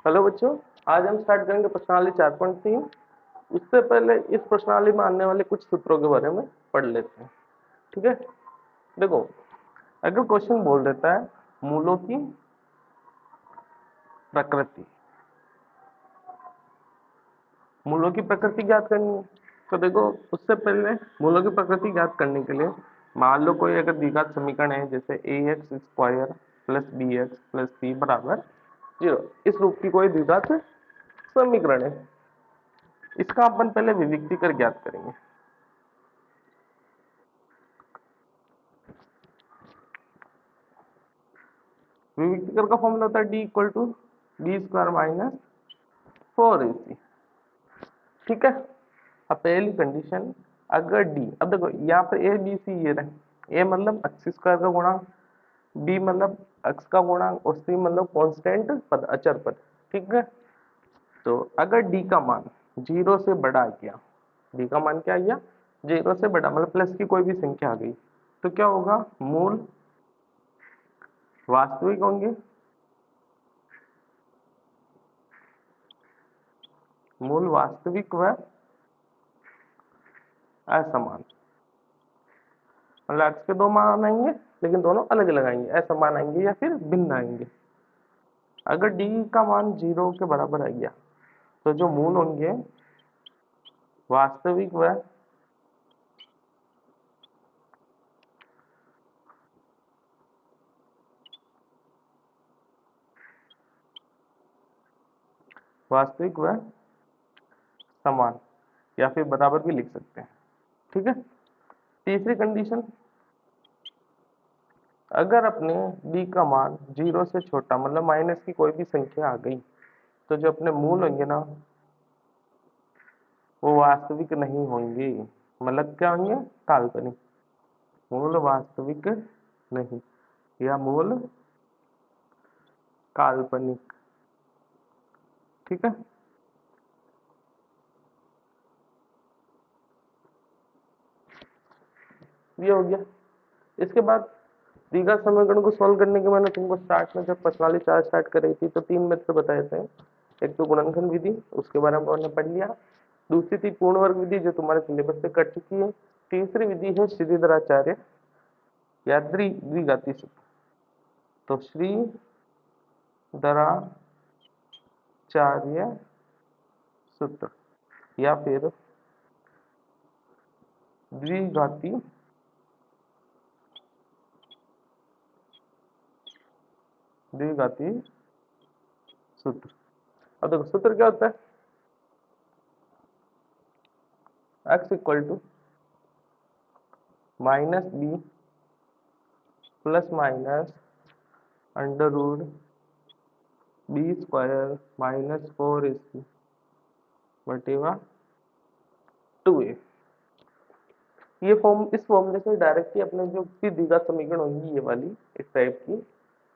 Hello बच्चों, आज हम स्टार्ट करेंगे प्रश्नावली 4.3। उससे पहले इस प्रश्नावली में आने वाले कुछ सूत्रों के बारे में पढ़ लेते हैं। ठीक है, देखो, अगर क्वेश्चन बोल देता है मूलों की प्रकृति, मूलों की प्रकृति ज्ञात करनी है, तो देखो उससे पहले मूलों की प्रकृति ज्ञात करने के लिए मान लो कोई अगर द्विघात समीकरण है, जैसे ax square plus bx plus c बराबर 0, इस रूप की कोई द्विघात समीकरण है। इसका अपन पहले विविक्ति कर ज्ञात करेंगे। विविक्ति कर का फॉर्मूला होता है d equal to B square minus 4ac। ठीक है, अब पहली कंडीशन, अगर d, अब देखो यहाँ पर a b c ये रहे, a मतलब अक्ष स्क्वायर का गुणांक, b मतलब अक्ष का गुणांक और c मतलब कांस्टेंट पद, अचर पद। ठीक है, तो अगर d का मान 0 से बड़ा आ गया, d का मान क्या आ गया 0 से बड़ा, मतलब प्लस की कोई भी संख्या आ गई, तो क्या होगा, मूल वास्तविक होंगे, मूल वास्तविक व असमान, मतलब x के दो मान आएंगे लेकिन दोनों अलग अलग आएंगे, असमान आएंगे या फिर भिन्न आएंगे। अगर d का मान 0 के बराबर आ गया तो जो मूल होंगे वास्तविक व समान या फिर बराबर भी लिख सकते हैं। ठीक है, तीसरी कंडीशन, अगर अपने d का मान 0 से छोटा, मतलब माइनस की कोई भी संख्या आ गई, तो जो अपने मूल होंगे ना वो वास्तविक नहीं होंगे, मतलब क्या होंगे, काल्पनिक, मूल वास्तविक नहीं या मूल काल्पनिक। ठीक है, ये हो गया। इसके बाद द्विघात समीकरण को सॉल्व करने के मैंने तुमको स्टार्ट में जब प्रश्नावली 4 स्टार्ट करी थी तो 3 मेथड बताए थे। एक तो गुणनखंड विधि, उसके बारे में हमने पढ़ लिया। दूसरी थी पूर्ण वर्ग विधि, जो तुम्हारे सिलेबस से कट चुकी है। तीसरी विधि है श्रीधराचार्य या द्विघाती सूत्र। तो श्रीधराचार्य सूत्र या फिर द्विघाती सूत्र। अब देखो सूत्र क्या होता है, x equal to minus B plus minus under root B square minus 4ac बटेवा 2a। ये फॉर्म, इस फॉर्मूले से डायरेक्ट ही अपने जो भी द्विघात समीकरण होंगी ये वाली इस टाइप की,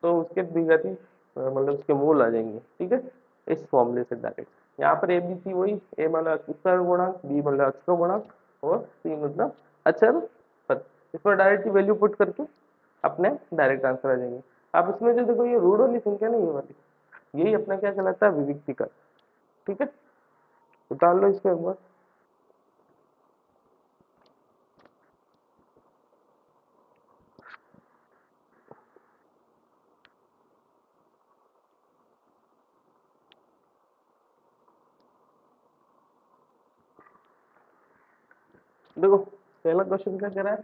तो उसके द्विघाती मतलब उसके मूल आ जाएंगे। ठीक है, इस फॉर्मूले से डायरेक्ट। यहाँ पर ए बी सी वही, ए मतलब अक्ष का गुणांक, बी मतलब अक्ष का गुणांक और सी मतलब अचर पद। इस पर डायरेक्ट वैल्यू पुट करके अपने डायरेक्ट आंसर आ जाएंगे। आप इसमें जो देखो ये रूट वाली संख्या नहीं, ये वाली, यही अपना क्या कहलाता है, विविक्ति का। ठीक है, उतार लो इसको एक बार। देखो पहला क्वेश्चन क्या कह रहा है,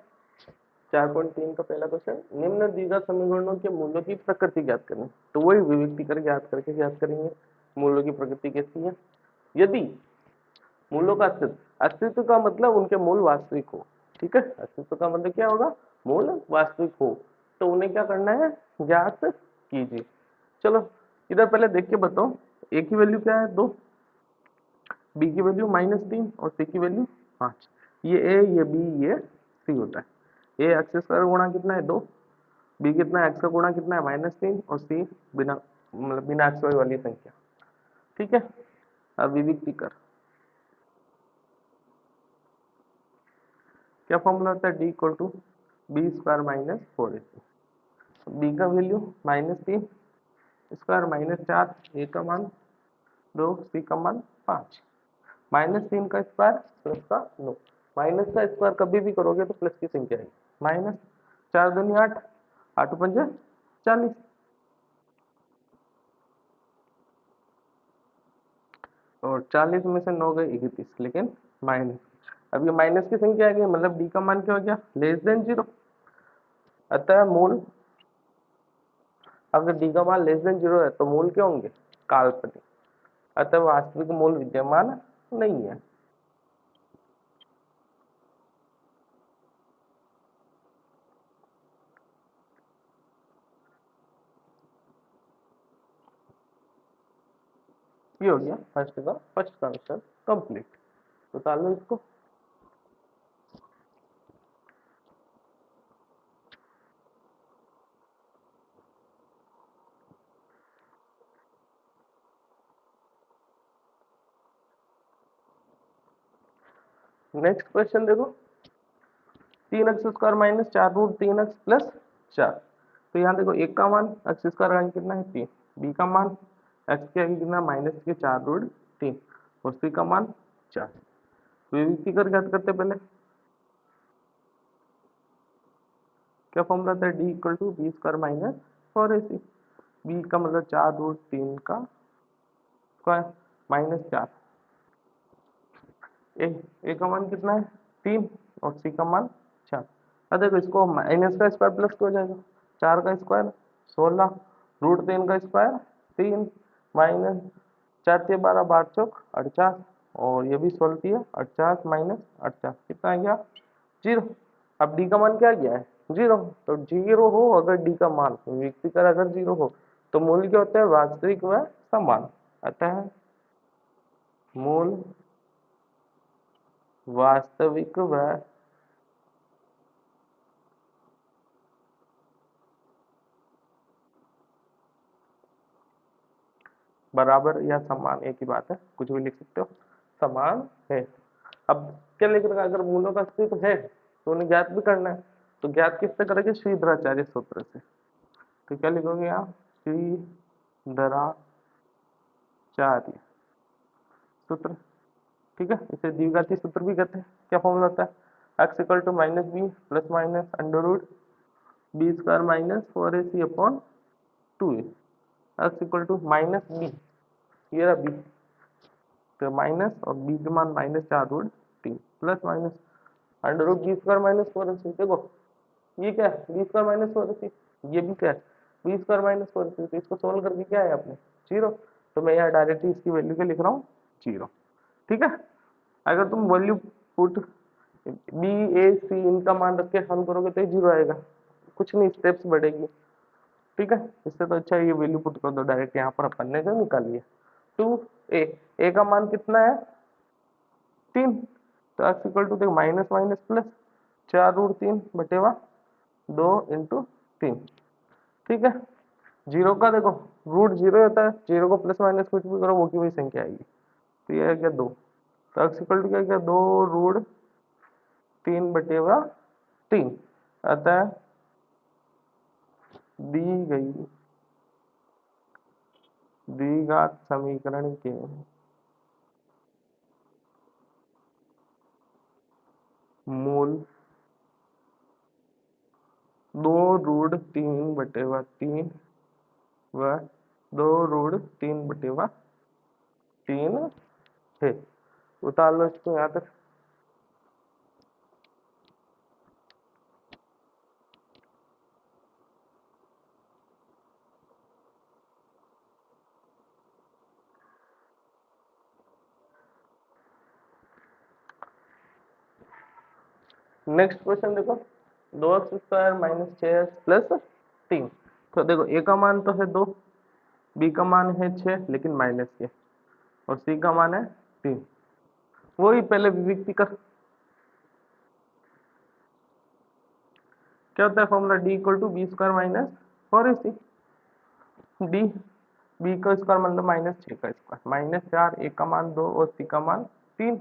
4.3 का पहला क्वेश्चन, निम्न द्विघात समीकरणों के मूल्यों की प्रकृति ज्ञात करनी। तो वही विविक्ति कर ज्ञात करके ज्ञात करेंगे मूल्यों की प्रकृति कैसी है। यदि मूलों का अस्तित्व, अस्तित्व का मतलब उनके मूल वास्तविक हो। ठीक है, अस्तित्व का मतलब क्या होगा, मूल वास्तविक हो, तो उन्हें क्या करना है, ज्ञात कीजिए। चलो इधर पहले देख के बताओ, ए की वैल्यू क्या है 2, बी की वैल्यू -3 और सी की वैल्यू 5। ये ए, ये बी, ये सी होता है। ए एक्स स्क्वायर गुणा कितना है 2, बी कितना है, एक्स का गुणा कितना है -3 और सी बिना मतलब बिना एक्स वाई वाली संख्या। ठीक है, अब विविक्ति कर, क्या फॉर्मूला होता है, D equal to B square minus 4ac। B का वैल्यू -3 स्क्वायर -4, ए का मान 2, सी का मान 5, -3 का स्क्वायर प्लस का 9। माइनस का स्क्वायर कभी भी करोगे तो प्लस की संख्या आएगी। माइनस 4 दूनी 8, 8 पंजे 40, और 40 में से 9 गए 31, लेकिन माइनस, अब ये माइनस की संख्या आ गई, मतलब डी का मान क्या हो गया, लेस देन 0। अतः मूल, अगर डी का मान लेस देन 0 है तो मूल क्या होंगे, काल्पनिक, अतः वास्तविक मूल विद्यमान नहीं है। ये हो गया फर्स्ट का आंसर कंप्लीट। तो डाल लो इसको। नेक्स्ट क्वेश्चन देखो, 3x² माइनस 4√3x प्लस 4। तो यहाँ देखो एक का मान x स्क्वायर का कितना है 3, बी का मान x के आगे कितना -4√3, और सी का मान 4। विभक्ति कर ज्ञात करते पहले, क्या फॉर्म रहता है, d equal to B square minus 4ac। B का मतलब 4√3 का स्क्वायर माइनस 4, ए का मान कितना है 3, और सी का मान 4। अब देखो इसको माइनस का स्क्वायर प्लस हो जाएगा, 4 का स्क्वायर 16, √3 का स्क्वायर 3, माइनस 4 से 12, 12 चौक 48, और ये भी 16 है 48 माइनस 48 कितना आ गया 0। अब डी का मान क्या गया है 0, तो 0 हो अगर डी का मान, व्यक्ति का अगर 0 हो तो मूल क्या होता है, वास्तविक व समान। अतः मूल वास्तविक व बराबर या समान, एक ही बात है, कुछ भी लिख सकते हो, समान है। अब क्या लिख रखा है, अगर मूलों का अस्तित्व है तो उन्हें ज्ञात भी करना है, तो ज्ञात किससे करेंगे, श्रीधराचार्य सूत्र से। तो क्या लिखोगे यहाँ, श्रीधराचार्य सूत्र, ठीक है, इसे द्विघाती सूत्र भी कहते हैं। क्या फॉर्मूला होता है, x equal to minus B plus minus under root B square minus 4ac upon 2a। x equal to minus B, ये रहा बी, तो माइनस और बी के मान -4√3 plus minus under root B square minus 4ac। देखो ये क्या है, बी स्क्वायर माइनस 4ac, ये भी क्या है बी स्क्वायर माइनस 4ac। तो इसको सोल्व करके क्या है अपने 0, तो मैं यहाँ डायरेक्टली इसकी वैल्यू क्या लिख रहा हूँ 0, ठीक है। अगर तुम वैल्यू पुट बी ए सी इनका मान रख के हल करोगे तो 0 आएगा, कुछ नहीं स्टेप्स बढ़ेगी, ठीक है। इससे तो अच्छा ये वैल्यू पुट कर दो डायरेक्ट, यहाँ पर अपन ने जो निकाली है 2a, ए का मान कितना है 3, तो x इक्वल टू देखो माइनस माइनस प्लस 4√3/2 इंटू 3, ठीक है। 0 का देखो रूट 0 होता है, 0 को प्लस माइनस कुछ भी करो वो की वही संख्या आएगी, तो ये है क्या 2, तो x इक्वल टू क्या क्या 2√3/3, अतः दी गई द्विघात समीकरण के मूल 2√3/3 व 2√3/3 है। उतार लो इसको यहाँ तक। नेक्स्ट क्वेश्चन देखो, 2x² माइनस 6x प्लस 3। तो देखो ए का मान तो है 2, बी का मान है 6 लेकिन माइनस के, और सी का मान है 3। वही पहले विभक्ति का क्या होता है formula, D equal to B square minus 4ac। D, B का स्क्वायर मतलब -6 का स्क्वायर, -4, ए का मान 2 और सी का मान 3,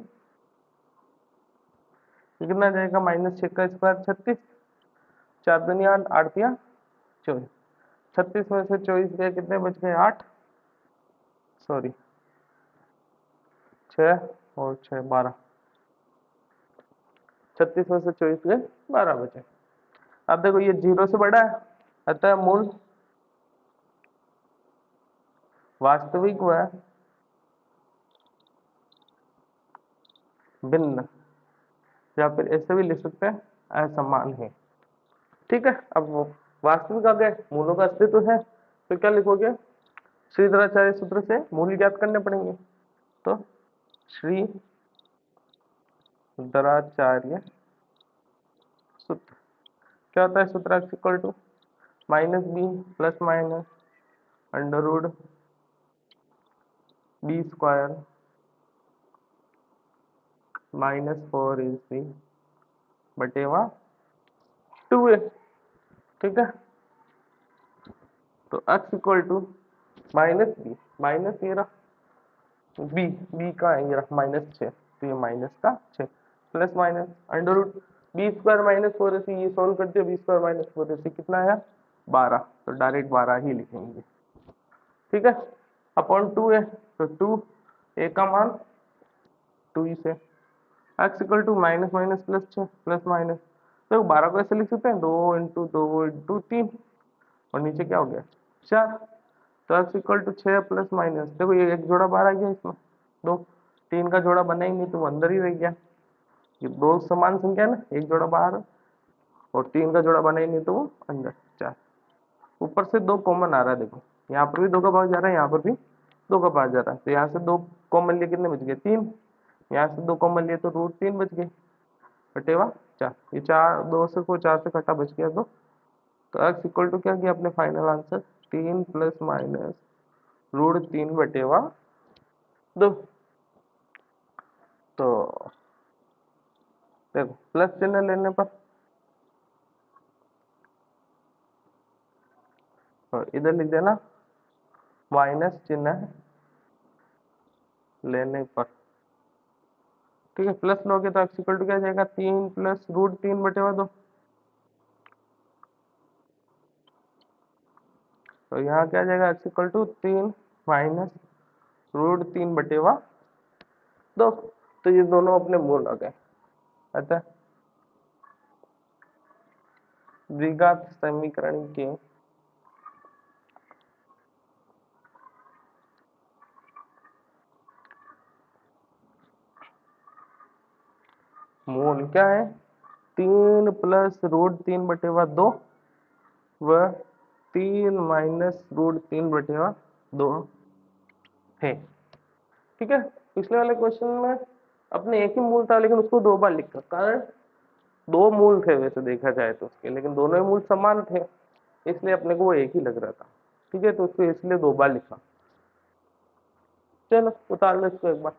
कितना जाएगा -6 का स्क्वायर 36, 4 दूनी 8, 8 या 24, 36 में से 24 गए कितने बच गए 8, सॉरी 6 और 6 12, 36 में से 24 गए 12 बचे। अब देखो ये 0 से बड़ा है, अतः मूल वास्तविक व भिन्न, या फिर ऐसे भी लिख सकते हैं असमान है। ठीक है, अब वो वास्तविक आ गए, मूलों का अस्तित्व है, तो क्या लिखोगे, श्रीधराचार्य सूत्र से मूल ज्ञात करने पड़ेंगे। तो श्रीधराचार्य सूत्र क्या होता है, सूत्र x equal to minus B plus minus under root B square -4ac बटेवा 2a। ठीक है, तो x equal to minus B, minus ये रहा बी, बी का है ये रहा -6, तो ये माइनस का 6 plus minus under root B square -4ac, ये सोल्व करते बी स्क्वायर -4ac कितना है 12, तो डायरेक्ट 12 ही लिखेंगे। ठीक है, अपॉन 2a, तो 2a का मान 2 ही से x equal to minus minus plus 6 plus minus, तो 12 को ऐसे लिख सकते हैं 2 इंटू 2 इंटू 3 और नीचे क्या हो गया 4, तो x equal to 6 plus minus, देखो ये एक जोड़ा बाहर आ गया, इसमें 2 3 का जोड़ा बना ही नहीं तो वो अंदर ही रह गया, ये दो समान संख्या है ना, एक जोड़ा बाहर और 3 का जोड़ा बना ही नहीं तो वो अंदर 4, ऊपर से 2 कॉमन आ रहा है, देखो यहाँ पर भी 2 का भाग जा रहा है, यहाँ पर भी 2 का भाग जा रहा है, तो यहाँ से 2 कॉमन लिए कितने बच गए 3, यहाँ से 2 कॉमन लिए तो रूट 3 बच गए बटेवा 4, ये 4 2 से को 4 से घटा बच गया, तो x इक्वल टू क्या किया अपने final answer 3 plus minus root 3 बटेवा 2। तो देखो प्लस चिन्ह लेने पर और इधर लिख देना माइनस चिन्ह लेने पर। ठीक है, प्लस लोगे तो x इक्वल टू क्या जाएगा 3 प्लस रूट 3 बटेवा 2, तो यहाँ क्या जाएगा x equal to 3 minus root 3 बटेवा 2, तो ये दोनों अपने मूल आ गए। अतः द्विघात समीकरण के मूल क्या है 3 प्लस रूट 3 बटेवा 2 व 3 माइनस रूट 3 बटेवा 2 है। ठीक है, पिछले वाले क्वेश्चन में अपने एक ही मूल था लेकिन उसको 2 बार लिखा, कारण 2 मूल थे वैसे देखा जाए तो उसके, लेकिन दोनों ही मूल समान थे इसलिए अपने को वो एक ही लग रहा था। ठीक है, तो उसको इसलिए 2 बार लिखा। चलो उतार लो इसको एक बार।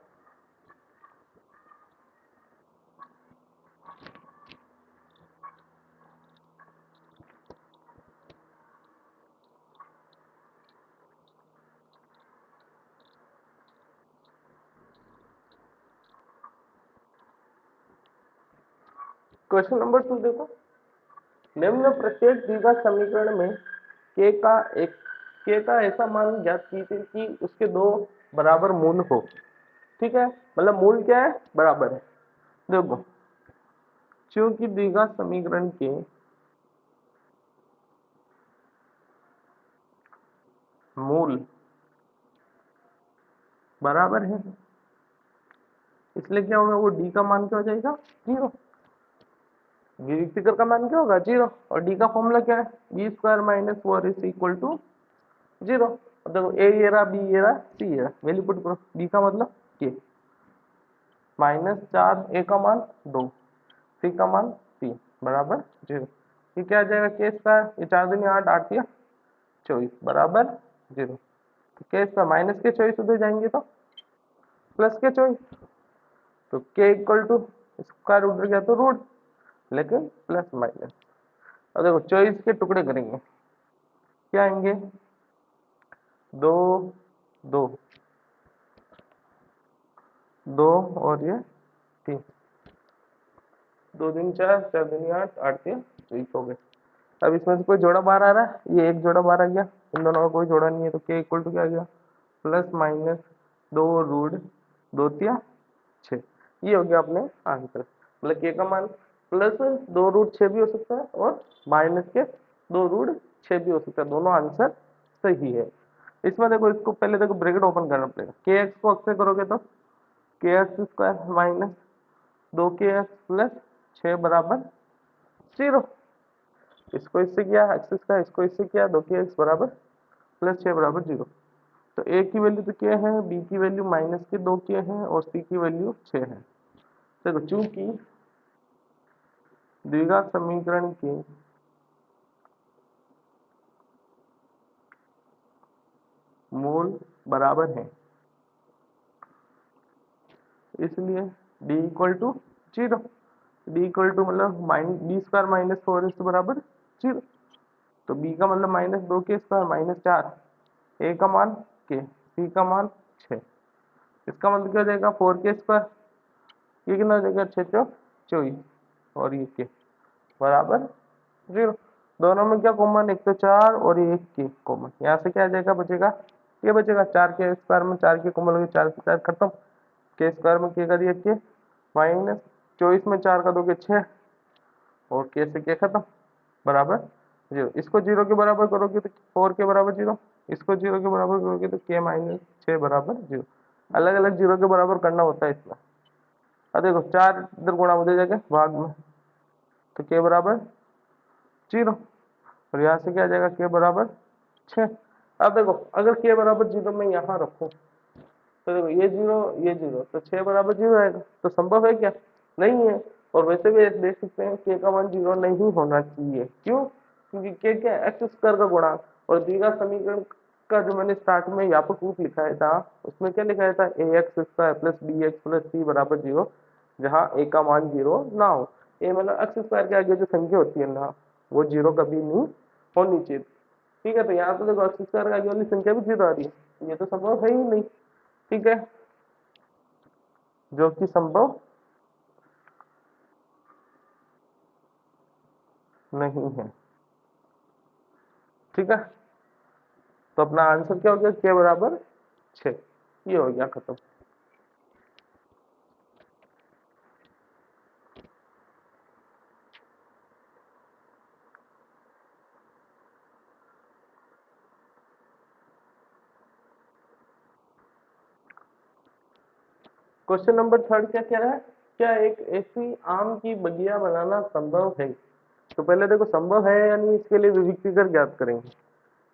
क्वेश्चन नंबर 2 देखो, निम्न प्रत्येक द्विघात समीकरण में k का ऐसा मान ज्ञात कीजिए कि उसके 2 बराबर मूल हो। ठीक है, मतलब मूल क्या है बराबर है। देखो चूंकि द्विघात समीकरण के मूल बराबर है इसलिए क्या होगा, वो d का मान क्या हो जाएगा 0, विभक्तिकर का मान क्या होगा 0, और d का फॉर्मूला क्या है B square minus 4ac equal to 0। देखो a ये रहा, b ये रहा, c ये रहा, वैल्यू पुट करो, b का मतलब k -4, a का मान 2, c का मान 3 बराबर 0। ये क्या आ जाएगा k स्क्वायर, ये 4 दूनी 8, 8 या 24 बराबर 0। तो k स्क्वायर माइनस के 24 उधर जाएंगे तो प्लस के 24, तो k इक्वल टू स्क्वायर उधर गया तो रूट, लेकिन प्लस माइनस। और देखो 24 के टुकड़े करेंगे क्या आएंगे 2 2 2 और ये 3, 2 दिन 4, 4 दिन 8, 8 3 24 हो गए। अब इसमें से कोई जोड़ा बाहर आ रहा है, ये एक जोड़ा बाहर आ गया, इन दोनों का कोई जोड़ा नहीं है, तो k इक्वल टू क्या आ गया प्लस माइनस 2 रूट 2 3 6। ये हो गया अपने आंसर। मतलब के का मान प्लस 2√6 भी हो सकता है और माइनस के 2√6 भी हो सकता है, दोनों आंसर सही है। इसमें देखो, इसको पहले देखो ब्रैकेट ओपन करना पड़ेगा। के एक्स को अक्स से करोगे तो के एक्स स्क्वायर माइनस 2 के एक्स प्लस 6 बराबर 0। इसको इससे किया एक्स स्क्वायर, इसको इससे किया 2 के एक्स बराबर प्लस 6 बराबर 0। तो ए की वैल्यू तो क्या है, बी की वैल्यू माइनस के 2 के है और सी की वैल्यू 6 है। देखो चूंकि द्विघात समीकरण के मूल बराबर है, इसलिए d equal to 0। D equal to मतलब बी स्क्वायर माइनस 4 इस बराबर 0। तो बी का मतलब -2 के स्क्वायर -4, ए का मान के, सी का मान 6। इसका मतलब क्या हो जाएगा 4 के स्क्वायर, ये कितना हो जाएगा 6 चौक 24 और ये के बराबर 0। दोनों में क्या कॉमन, एक तो 4 और ये 1 के कॉमन, यहाँ से क्या आ जाएगा बचेगा, ये बचेगा 4 के स्क्वायर में 4 के कॉमन हो गए, 4 से 4 खत्म, के स्क्वायर में के का दिया के माइनस 24 में 4 का दोगे 6 और के से के खत्म बराबर 0। इसको 0 के बराबर करोगे तो 4 के बराबर 0, इसको 0 के बराबर करोगे तो के माइनस 6 बराबर 0। अलग अलग 0 के बराबर करना होता है इसमें। अब देखो 4 इधर गुणा हो जाएगा भाग में, तो के बराबर 0 और यहाँ से क्या आ जाएगा के बराबर 6। अब देखो अगर के बराबर 0 मैं यहाँ रखूं तो देखो ये 0 ये 0, तो 6 बराबर 0 आएगा। तो संभव है क्या, नहीं है। और वैसे भी देख सकते हैं के का मान 0 नहीं होना चाहिए, क्यों, क्योंकि के क्या एक्स स्क्वायर का गुणांक, और द्विघात समीकरण का जो मैंने स्टार्ट में व्यापक रूप लिखाया था उसमें क्या लिखाया था, A X square plus B X plus C बराबर 0, जहाँ ए का मान 0 ना हो। ए मतलब एक्स स्क्वायर के आगे जो संख्या होती है ना वो 0 कभी नहीं होनी चाहिए। ठीक है, तो यहाँ तो देखो एक्स स्क्वायर के आगे वाली संख्या भी 0 आ रही है, ये तो संभव है ही नहीं। ठीक है, जो कि संभव नहीं है। ठीक है, तो अपना आंसर क्या हो गया, के बराबर 6। ये हो गया खत्म। क्वेश्चन नंबर 3 क्या कह रहा है, क्या एक ऐसी आम की बगिया बनाना संभव है। तो पहले देखो संभव है या नहीं, इसके लिए विविक्ति कर ज्ञात करेंगे।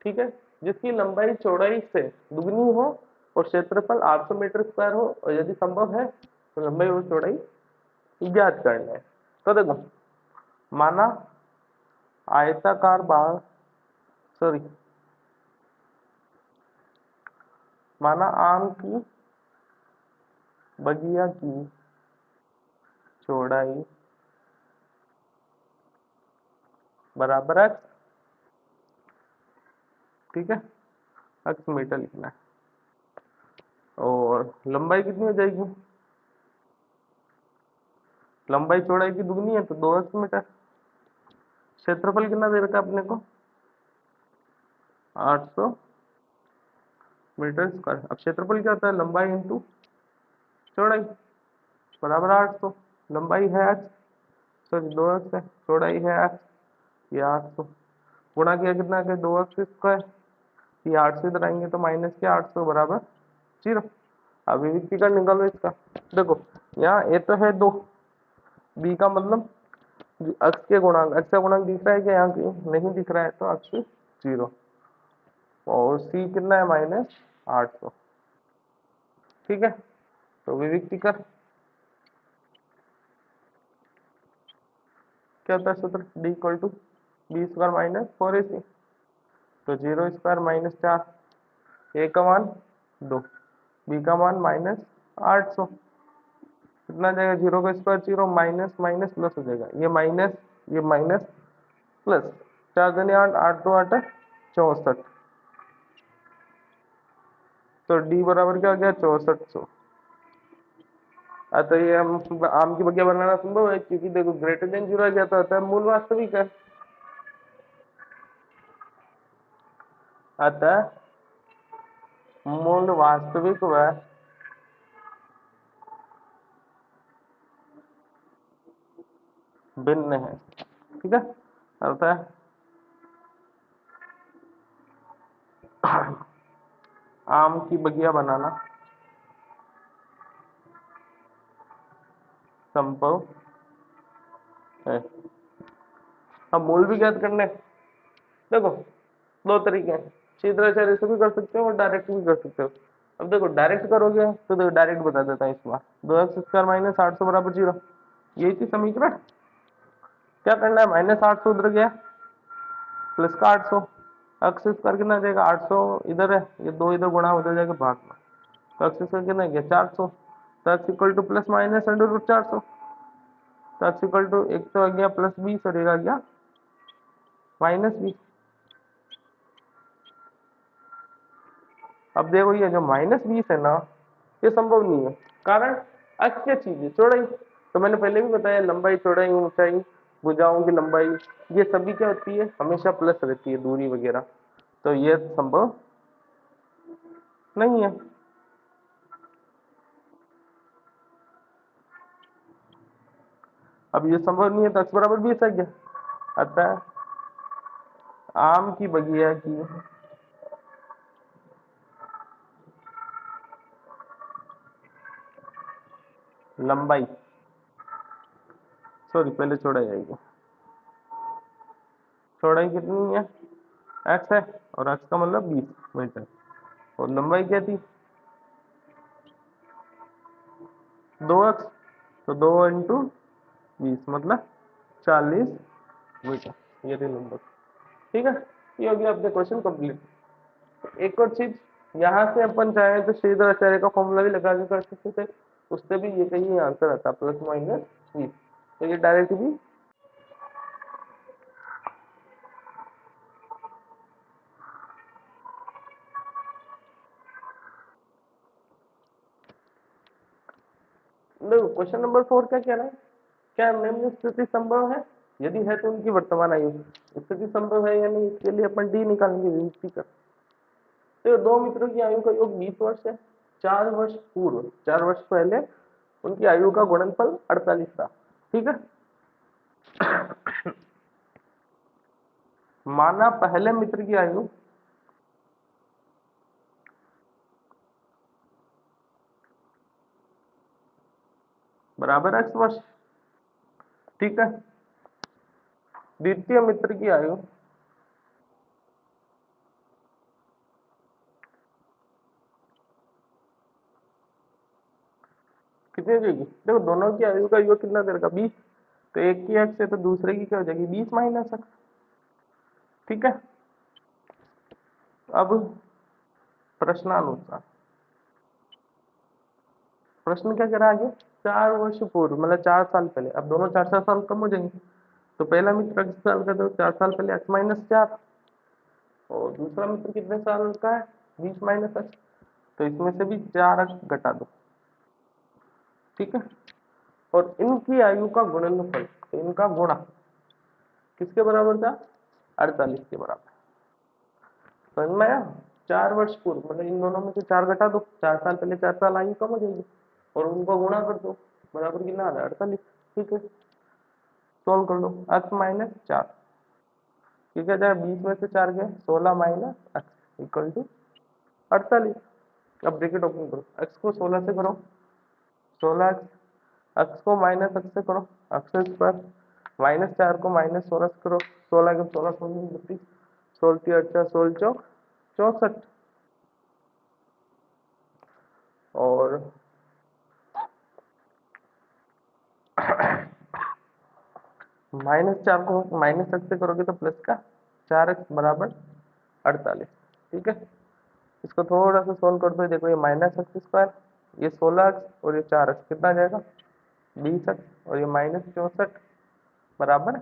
ठीक है, जिसकी लंबाई चौड़ाई से दुगनी हो और क्षेत्रफल 800 मीटर स्क्वायर हो, और यदि संभव है तो लंबाई और चौड़ाई ज्ञात करना है। तो देखो माना आयताकार बाग, सॉरी, माना आम की बगिया की चौड़ाई बराबर एक्स, ठीक है, एक्स मीटर लिखना है, और लंबाई कितनी हो जाएगी, लंबाई चौड़ाई की दुगनी है तो 2 मीटर। क्षेत्रफल कितना दे रखा है अपने को, 800 मीटर स्क्वायर। अब क्षेत्रफल क्या होता है, लंबाई इंटू चौड़ाई बराबर 800। लंबाई है एक्स, सॉरी 2 एक्स है, चौड़ाई है एक्स, ये 800 गुणा किया कितना के 2 एक्स स्क्वायर, ये 8 से इधर आएंगे तो माइनस के 800 बराबर 0। अब विविक्ति का निकालो इसका। देखो यहाँ ए तो है 2, बी का मतलब अक्ष के गुणांक, अक्ष का गुणांक दिख रहा है क्या, यहाँ नहीं दिख रहा है तो अक्ष 0, और सी कितना है -800। ठीक है, तो विविक्ति कर क्या होता है सूत्र, D equal to B square minus 4ac, तो 0 स्क्वायर -4, ए का मान 2, बी का मान -800, कितना जाएगा 0 का स्क्वायर 0, माइनस माइनस प्लस हो जाएगा, ये माइनस प्लस, 4 दूनी 8, 8 2 8 64, तो डी बराबर क्या हो गया 6400। तो ये हम आम की बगिया बनाना संभव है, क्योंकि देखो ग्रेटर देन 0 क्या होता है, मूल वास्तविक है, अतः मूल वास्तविक व भिन्न है। ठीक है, अर्थ है आम की बगिया बनाना संभव है। अब मूल भी ज्ञात करने, देखो दो तरीके हैं, सीधा से ऐसे भी कर सकते हो और डायरेक्ट भी कर सकते हो। अब देखो डायरेक्ट करोगे तो देखो डायरेक्ट बता देता है इस बार, 2x² माइनस 800 बराबर 0, यही थी समीकरण। क्या करना है, माइनस 800 उधर गया, प्लस का 800, एक्स स्क्वायर कितना आ जाएगा, 800 इधर है, ये दो इधर गुणा उधर जाएगा भाग में, तो एक्स स्क्वायर कितना गया 400, तो X equal to plus minus under root 400, तो एक्स इक्वल टू एक तो आ गया +20 और एक आ गया -20। अब देखो ये जो -20 है ना, ये संभव नहीं है, कारण एक्स क्या चीज है, चौड़ाई। तो मैंने पहले भी बताया लंबाई चौड़ाई ऊंचाई भुजाओं की लंबाई, ये सभी क्या होती है, हमेशा प्लस रहती है, दूरी वगैरह, तो ये संभव नहीं है। अब ये संभव नहीं है तो x बराबर 20 आ गया। अतः आम की बगिया की लंबाई, सॉरी पहले चौड़ाई आएगी, चौड़ाई कितनी है, x है, और x का मतलब 20 मीटर, और लंबाई क्या थी 2x, तो 2 इंटू 20 मतलब 40 मीटर, ये थी लंबाई। ठीक है, ये हो गया अपने क्वेश्चन कंप्लीट। एक और चीज, यहाँ से अपन चाहें तो श्रीधर आचार्य का फॉर्मूला भी लगा के कर सकते थे, उससे भी ये कहीं आंसर आता +-20, तो ये डायरेक्ट भी देखो। क्वेश्चन नंबर 4 क्या कह रहा है, क्या निम्न स्थिति संभव है, यदि है तो उनकी वर्तमान आयु स्थिति संभव है या नहीं, इसके लिए अपन डी निकालेंगे विभक्ति कर। तो दो मित्रों की आयु का योग 20 वर्ष है, 4 वर्ष पूर्व 4 वर्ष पहले उनकी आयु का गुणनफल 48 था। ठीक है, माना पहले मित्र की आयु बराबर x वर्ष, ठीक है, द्वितीय मित्र की आयु कितनी हो जाएगी, देखो दोनों की आयु का योग कितना देगा 20, तो एक की x है तो दूसरे की क्या हो जाएगी 20 माइनस x। ठीक है, अब प्रश्नानुसार प्रश्न क्या कह रहा है आगे, 4 वर्ष पूर्व मतलब 4 साल पहले, अब दोनों 4-4 साल कम हो जाएंगे, तो पहला मित्र 8 साल का, तो 4 साल पहले x-4, और दूसरा मित्र कितने साल का है 20 माइनस x, तो इसमें से भी 4 अंक घटा दो। ठीक है, और इनकी आयु का गुणनफल, तो इनका गुणा किसके बराबर था 48 के बराबर, समझ में आया। 4 वर्ष पूर्व मतलब इन दोनों में से 4 घटा दो, 4 साल पहले 4 साल आयु कम हो जाएगी, और उनको गुणा कर दो, बराबर कितना आ रहा है 48। ठीक है, सोल्व कर लो, x-4, ठीक है, 20 में से 4 गए 16 माइनस x इक्वल टू 48। अब ब्रैकेट ओपन करो, x को 16 से करो 16x, x को माइनस x से करो x स्क्वायर, -4 को -16 से करो, 16 के 16 16 32, 16 अच्छा 16 चौक 64, और -4 को -x से करोगे तो प्लस का 4x बराबर 48। ठीक है, इसको थोड़ा सा सोल्व कर दो, देखो ये -x स्क्वायर, ये 16x और ये 4x कितना आ जाएगा 20x, और ये -64 बराबर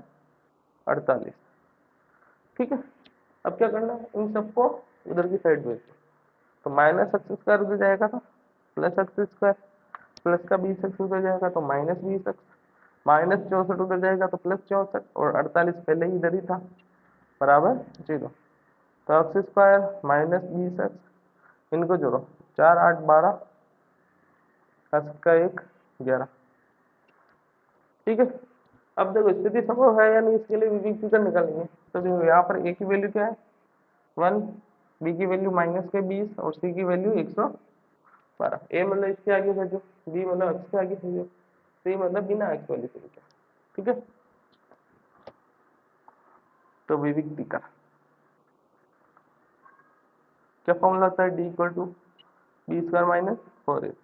48। ठीक है, अब क्या करना है, इन सबको उधर की साइड भेज दो, तो -x स्क्वायर उधर जाएगा तो +x स्क्वायर, प्लस का 20x उधर जाएगा तो -20x, -64 उधर जाएगा तो +64, और 48 पहले ही इधर ही था बराबर 0, तो x स्क्वायर -20x, इनको जोड़ो 4 8 12, x का 1 11। ठीक है, अब देखो स्थिति संभव है या नहीं, इसके लिए विविक्ति कर निकालेंगे। तो देखो यहाँ पर ए की वैल्यू क्या है 1, बी की वैल्यू -20 और सी की वैल्यू 112। ए मतलब इसके आगे भेजो, बी मतलब x के आगे भेजो, सी मतलब बिना x वाली संख्या। ठीक है, तो विविक्ति का क्या फॉर्मूला होता है, D equal to B square minus 4ac।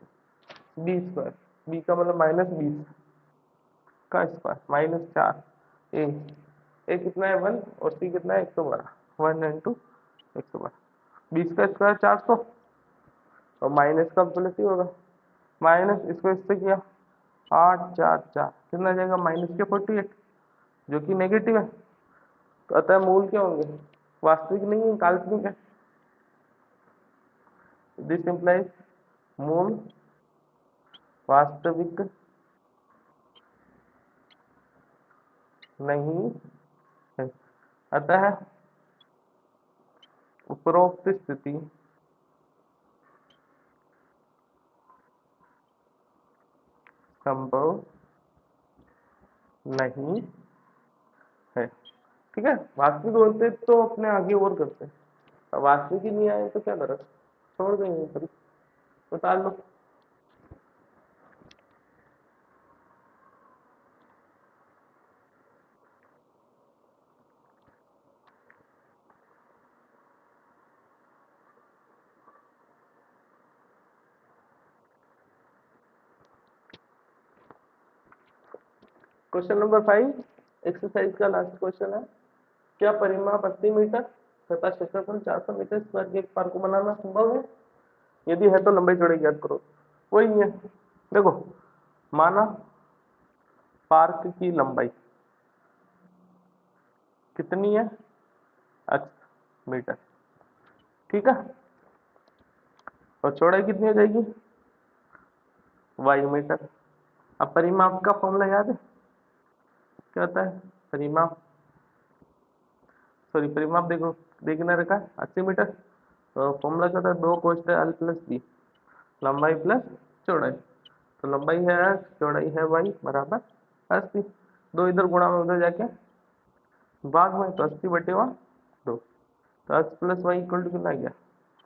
B square, B का मतलब -20 का स्क्वायर -4, ए कितना है 1 और सी कितना है 112, 1 इंटू 112। 20 का स्क्वायर 400 और माइनस का प्लस ही होगा, माइनस इसको इससे किया 844 कितना आ जाएगा -48, जो कि नेगेटिव है। तो अतः मूल क्या होंगे, वास्तविक नहीं है काल्पनिक है। दिस इंप्लाइज मूल वास्तविक नहीं है। अतः उपरोक्त स्थिति संभव नहीं है। ठीक है, वास्तविक होते तो अपने आगे और करते, अब वास्तविक ही नहीं आए तो क्या करें, छोड़ देंगे कभी, बता लो। क्वेश्चन नंबर 5 एक्सरसाइज का लास्ट क्वेश्चन है, क्या परिमाप 80 मीटर तथा क्षेत्रफल 400 मीटर स्क्वायर के एक पार्क को बनाना संभव है, यदि है तो लंबाई चौड़ाई ज्ञात करो। वही है, देखो माना पार्क की लंबाई कितनी है x मीटर, ठीक है, और चौड़ाई कितनी हो जाएगी y मीटर। अब परिमाप का फॉर्मूला याद है, क्या होता है परिमाप, सॉरी परिमाप देखो देखना रखा है 80 मीटर, तो फॉर्मूला क्या होता है 2 cos l प्लस b, लंबाई प्लस चौड़ाई। तो लंबाई है x, चौड़ाई है y बराबर 80, दो इधर गुणा में उधर जाके भाग में, तो 80 बटे 2, तो x plus Y equal to कितना आ गया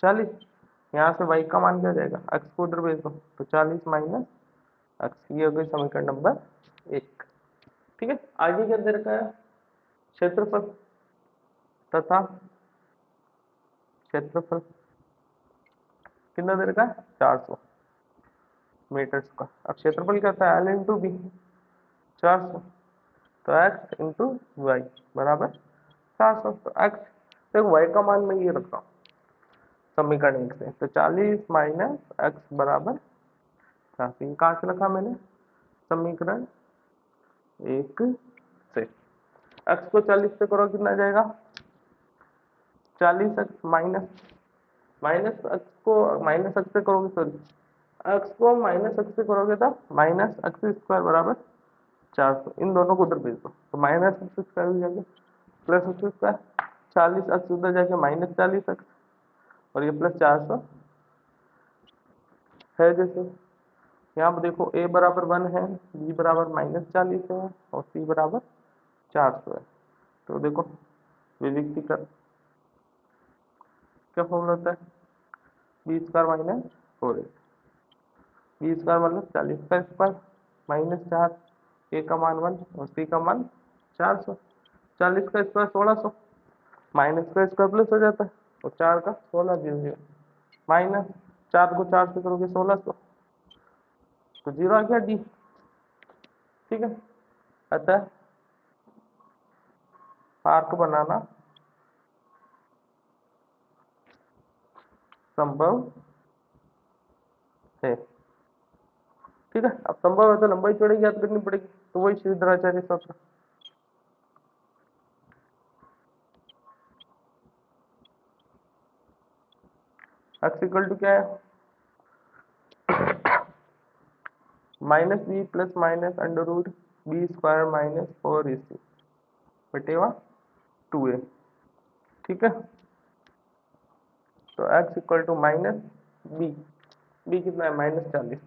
40। यहाँ से y का मान क्या जाएगा, x को उधर भेज दो तो 40 माइनस x, ये हो गई समीकरण नंबर 1। ठीक है, आगे क्या दे रखा है, क्षेत्रफल तथा क्षेत्रफल कितना दे रखा है 400 मीटर का। अब क्षेत्रफल क्या होता है l इंटू बी 400, तो x इंटू वाई बराबर 400। तो x, देखो y का मान मैं ये रख रहा हूँ समीकरण 1 से, तो 40 माइनस एक्स बराबर 80, कहाँ से रखा मैंने समीकरण 1 से। x को 40 से करो कितना जाएगा 40x माइनस माइनस x को माइनस x से करोगे, सॉरी x को माइनस x से करोगे तो माइनस एक्स स्क्वायर बराबर 400, इन दोनों को उधर भेज दो तो माइनस एक्स स्क्वायर हो जाएगा प्लस एक्स स्क्वायर, 40x उधर जाके माइनस 40x और ये प्लस 400 है। जैसे यहाँ पर देखो a बराबर 1 है, b बराबर -40 है और c बराबर 400 है। तो देखो विविक्ति कर क्या फॉर्मूला होता है, B square minus 4a, B square मतलब 40 का स्क्वायर -4, ए का मान 1 और सी का मान 400, 40 का स्क्वायर 1600, माइनस का स्क्वायर प्लस हो जाता है और 4 का 16 0 माइनस 4 को 4 से करोगे 1600, तो 0 आ गया डी। ठीक है, अतः पार्क बनाना संभव है। ठीक है, अब संभव है तो लंबाई चौड़ाई ज्ञात करनी पड़ेगी, तो वही श्रीधराचार्य सूत्र। x इक्वल टू क्या है -b plus minus under root B square minus 4ac बटेवा 2a। ठीक है, तो x equal to minus B कितना है -40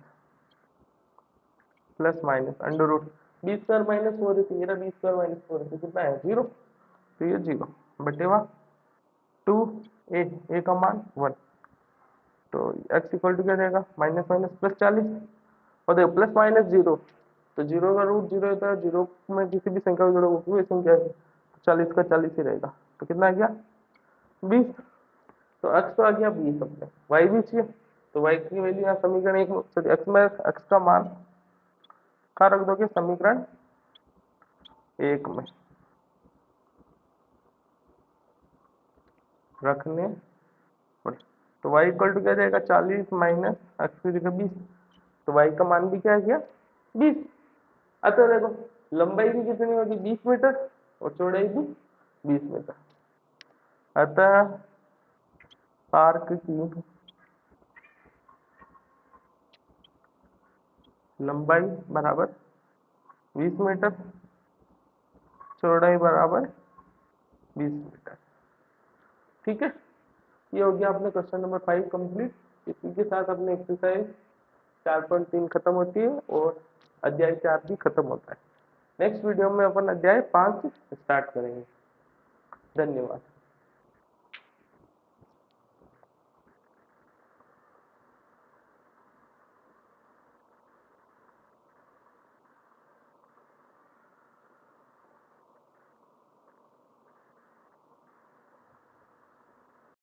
plus minus under root, B square minus 4 AC, मेरा बी स्क्वायर माइनस 4 AC कितना है 0, तो ये 0 बटेवा 2 ए का मान 1, तो x इक्वल टू क्या जाएगा माइनस माइनस प्लस 40, और देखो प्लस माइनस 0, तो 0 का रूट 0 होता है, 0 में किसी भी संख्या को जोड़ो वो भी संख्या है, तो 40 का 40 ही रहेगा, तो कितना आ गया 20, तो x तो आ गया 20 अपने, y भी चाहिए, तो y की वैल्यू यहाँ समीकरण एक सॉरी x में x का मान कहाँ रख दोगे समीकरण एक में रखने पड़े, तो y इक्वल टू क्या जाएगा 40 माइनस एक्स की जगह 20, तो y का मान भी क्या आ गया 20। अतः देखो लंबाई भी कितनी होगी 20 मीटर और चौड़ाई भी 20 मीटर, अतः पार्क की लंबाई बराबर 20 मीटर, चौड़ाई बराबर 20 मीटर। ठीक है, ये हो गया अपने क्वेश्चन नंबर 5 कंप्लीट। इसी के साथ अपने एक्सरसाइज 4.3 खत्म होती है और अध्याय 4 भी खत्म होता है। नेक्स्ट वीडियो में अपन अध्याय 5 स्टार्ट करेंगे। धन्यवाद।